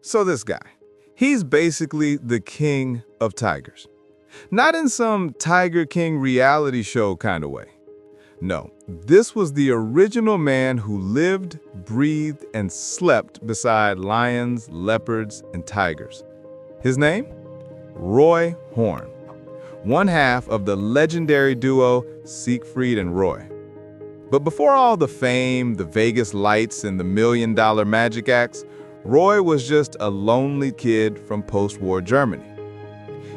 So this guy, he's basically the king of tigers. Not in some Tiger King reality show kind of way. No, this was the original man who lived, breathed, and slept beside lions, leopards, and tigers. His name? Roy Horn, one half of the legendary duo Siegfried and Roy. But before all the fame, the Vegas lights, and the million-dollar magic acts, Roy was just a lonely kid from post-war Germany.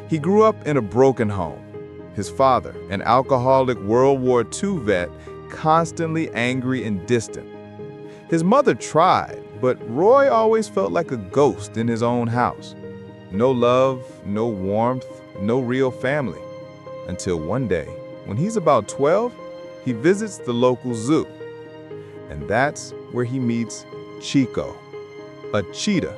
He grew up in a broken home. His father, an alcoholic World War II vet, constantly angry and distant. His mother tried, but Roy always felt like a ghost in his own house. No love, no warmth, no real family. Until one day, when he's about 12, he visits the local zoo. And that's where he meets Chico, a cheetah.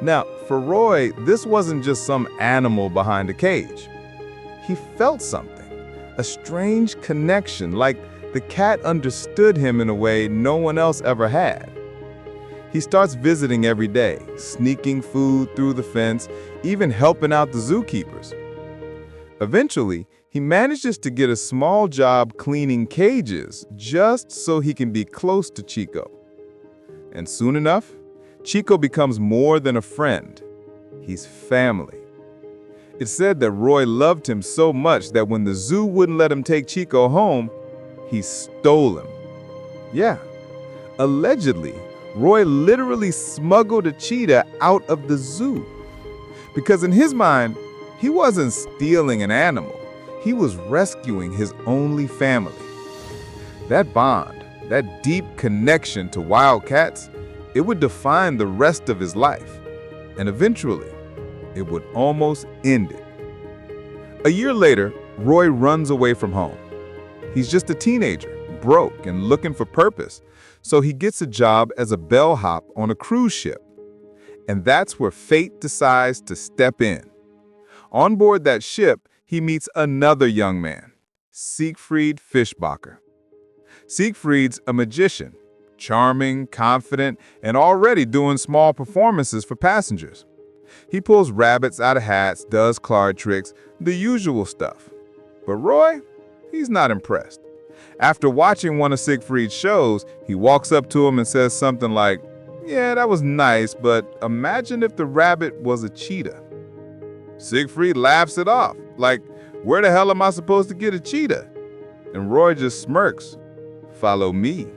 Now, for Roy, this wasn't just some animal behind a cage. He felt something, a strange connection, like the cat understood him in a way no one else ever had. He starts visiting every day, sneaking food through the fence, even helping out the zookeepers. Eventually, he manages to get a small job cleaning cages just so he can be close to Chico. And soon enough, Chico becomes more than a friend. He's family. It's said that Roy loved him so much that when the zoo wouldn't let him take Chico home, he stole him. Yeah, allegedly, Roy literally smuggled a cheetah out of the zoo. Because in his mind, he wasn't stealing an animal. He was rescuing his only family. That bond, that deep connection to wild cats, it would define the rest of his life. And eventually, it would almost end it. A year later, Roy runs away from home. He's just a teenager, broke and looking for purpose, so he gets a job as a bellhop on a cruise ship. And that's where fate decides to step in. On board that ship, he meets another young man, Siegfried Fischbacher. Siegfried's a magician, charming, confident, and already doing small performances for passengers. He pulls rabbits out of hats, does card tricks, the usual stuff. But Roy, he's not impressed. After watching one of Siegfried's shows, he walks up to him and says something like, "Yeah, that was nice, but imagine if the rabbit was a cheetah." Siegfried laughs it off, like, "Where the hell am I supposed to get a cheetah?" And Roy just smirks. "Follow me."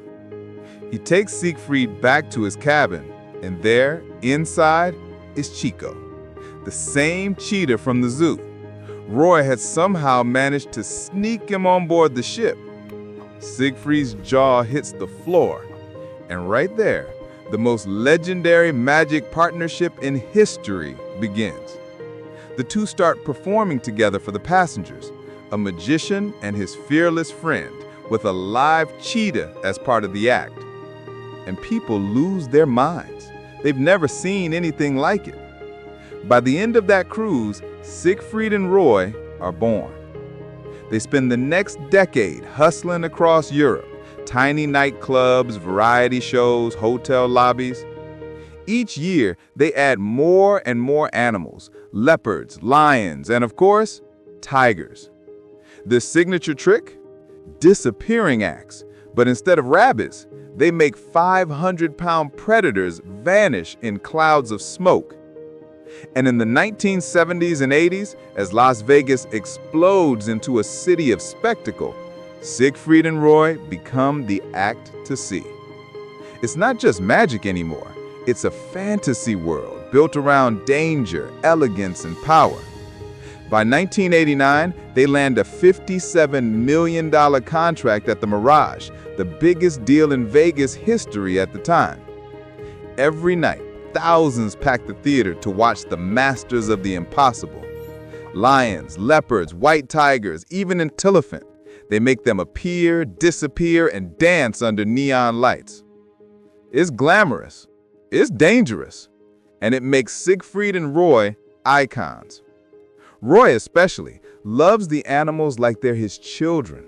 He takes Siegfried back to his cabin, and there, inside, is Chico, the same cheetah from the zoo. Roy had somehow managed to sneak him on board the ship. Siegfried's jaw hits the floor, and right there, the most legendary magic partnership in history begins. The two start performing together for the passengers, a magician and his fearless friend, with a live cheetah as part of the act. And people lose their minds. They've never seen anything like it. By the end of that cruise, Siegfried and Roy are born. They spend the next decade hustling across Europe, tiny nightclubs, variety shows, hotel lobbies. Each year, they add more and more animals, leopards, lions, and of course, tigers. Their signature trick? Disappearing acts. But instead of rabbits, they make 500-pound predators vanish in clouds of smoke. And in the 1970s and 80s, as Las Vegas explodes into a city of spectacle, Siegfried and Roy become the act to see. It's not just magic anymore. It's a fantasy world built around danger, elegance, and power. By 1989, they land a $57 million contract at the Mirage, the biggest deal in Vegas history at the time. Every night, thousands pack the theater to watch the masters of the impossible. Lions, leopards, white tigers, even an elephant. They make them appear, disappear, and dance under neon lights. It's glamorous, it's dangerous, and it makes Siegfried and Roy icons. Roy especially loves the animals like they're his children.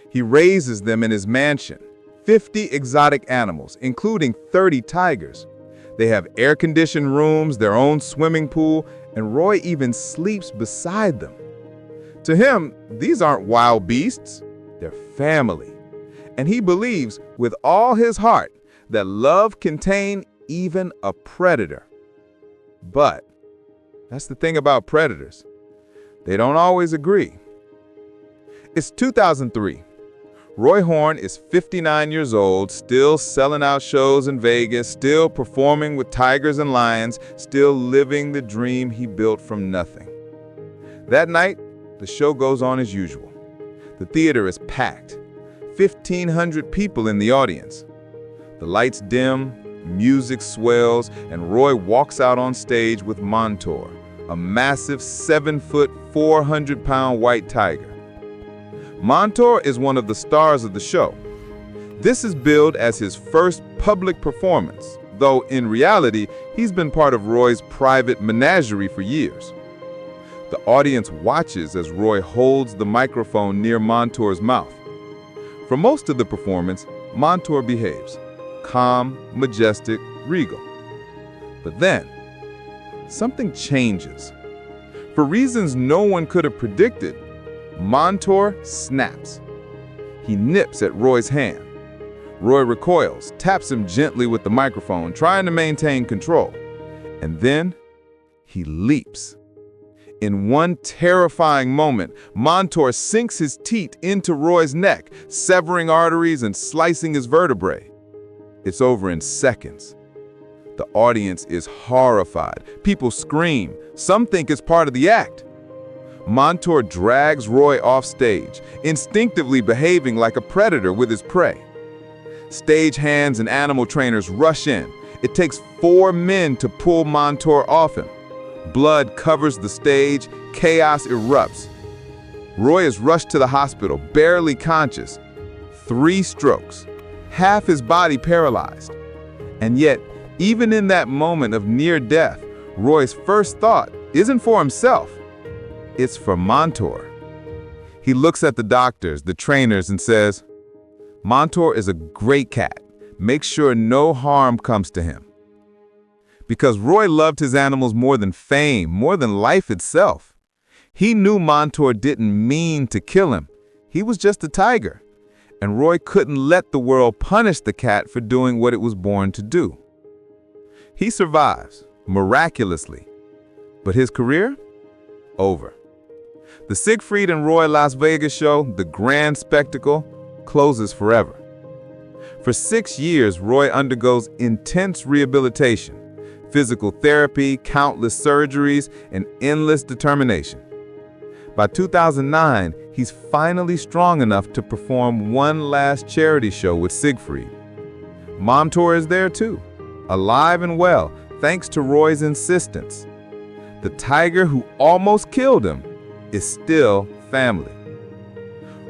He raises them in his mansion, 50 exotic animals, including 30 tigers. They have air-conditioned rooms, their own swimming pool, and Roy even sleeps beside them. To him, these aren't wild beasts, they're family. And he believes with all his heart that love can tame even a predator. But that's the thing about predators. They don't always agree. It's 2003. Roy Horn is 59 years old, still selling out shows in Vegas, still performing with tigers and lions, still living the dream he built from nothing. That night, the show goes on as usual. The theater is packed, 1,500 people in the audience. The lights dim, music swells, and Roy walks out on stage with Montour, a massive 7-foot, 400-pound white tiger. Montour is one of the stars of the show. This is billed as his first public performance, though in reality, he's been part of Roy's private menagerie for years. The audience watches as Roy holds the microphone near Montour's mouth. For most of the performance, Montour behaves, calm, majestic, regal. But then, something changes. For reasons no one could have predicted, Montour snaps. He nips at Roy's hand. Roy recoils, taps him gently with the microphone, trying to maintain control. And then, he leaps. In one terrifying moment, Montour sinks his teeth into Roy's neck, severing arteries and slicing his vertebrae. It's over in seconds. The audience is horrified. People scream. Some think it's part of the act. Montour drags Roy off stage, instinctively behaving like a predator with his prey. Stage hands and animal trainers rush in. It takes 4 men to pull Montour off him. Blood covers the stage, chaos erupts. Roy is rushed to the hospital, barely conscious. 3 strokes, half his body paralyzed. And yet, even in that moment of near death, Roy's first thought isn't for himself. It's for Montour. He looks at the doctors, the trainers, and says, "Montour is a great cat. Make sure no harm comes to him." Because Roy loved his animals more than fame, more than life itself. He knew Montour didn't mean to kill him. He was just a tiger. And Roy couldn't let the world punish the cat for doing what it was born to do. He survives, miraculously. But his career? Over. The Siegfried and Roy Las Vegas show, the grand spectacle, closes forever. For 6 years, Roy undergoes intense rehabilitation, physical therapy, countless surgeries, and endless determination. By 2009, he's finally strong enough to perform one last charity show with Siegfried. Montour is there too, alive and well, thanks to Roy's insistence. The tiger who almost killed him is still family.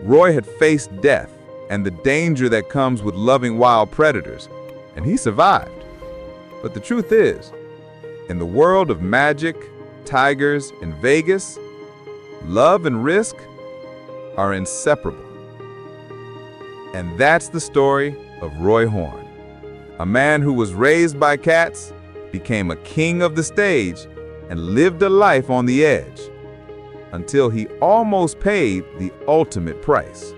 Roy had faced death and the danger that comes with loving wild predators, and he survived. But the truth is, in the world of magic, tigers, and Vegas, love and risk are inseparable. And that's the story of Roy Horn, a man who was raised by cats, became a king of the stage, and lived a life on the edge, until he almost paid the ultimate price.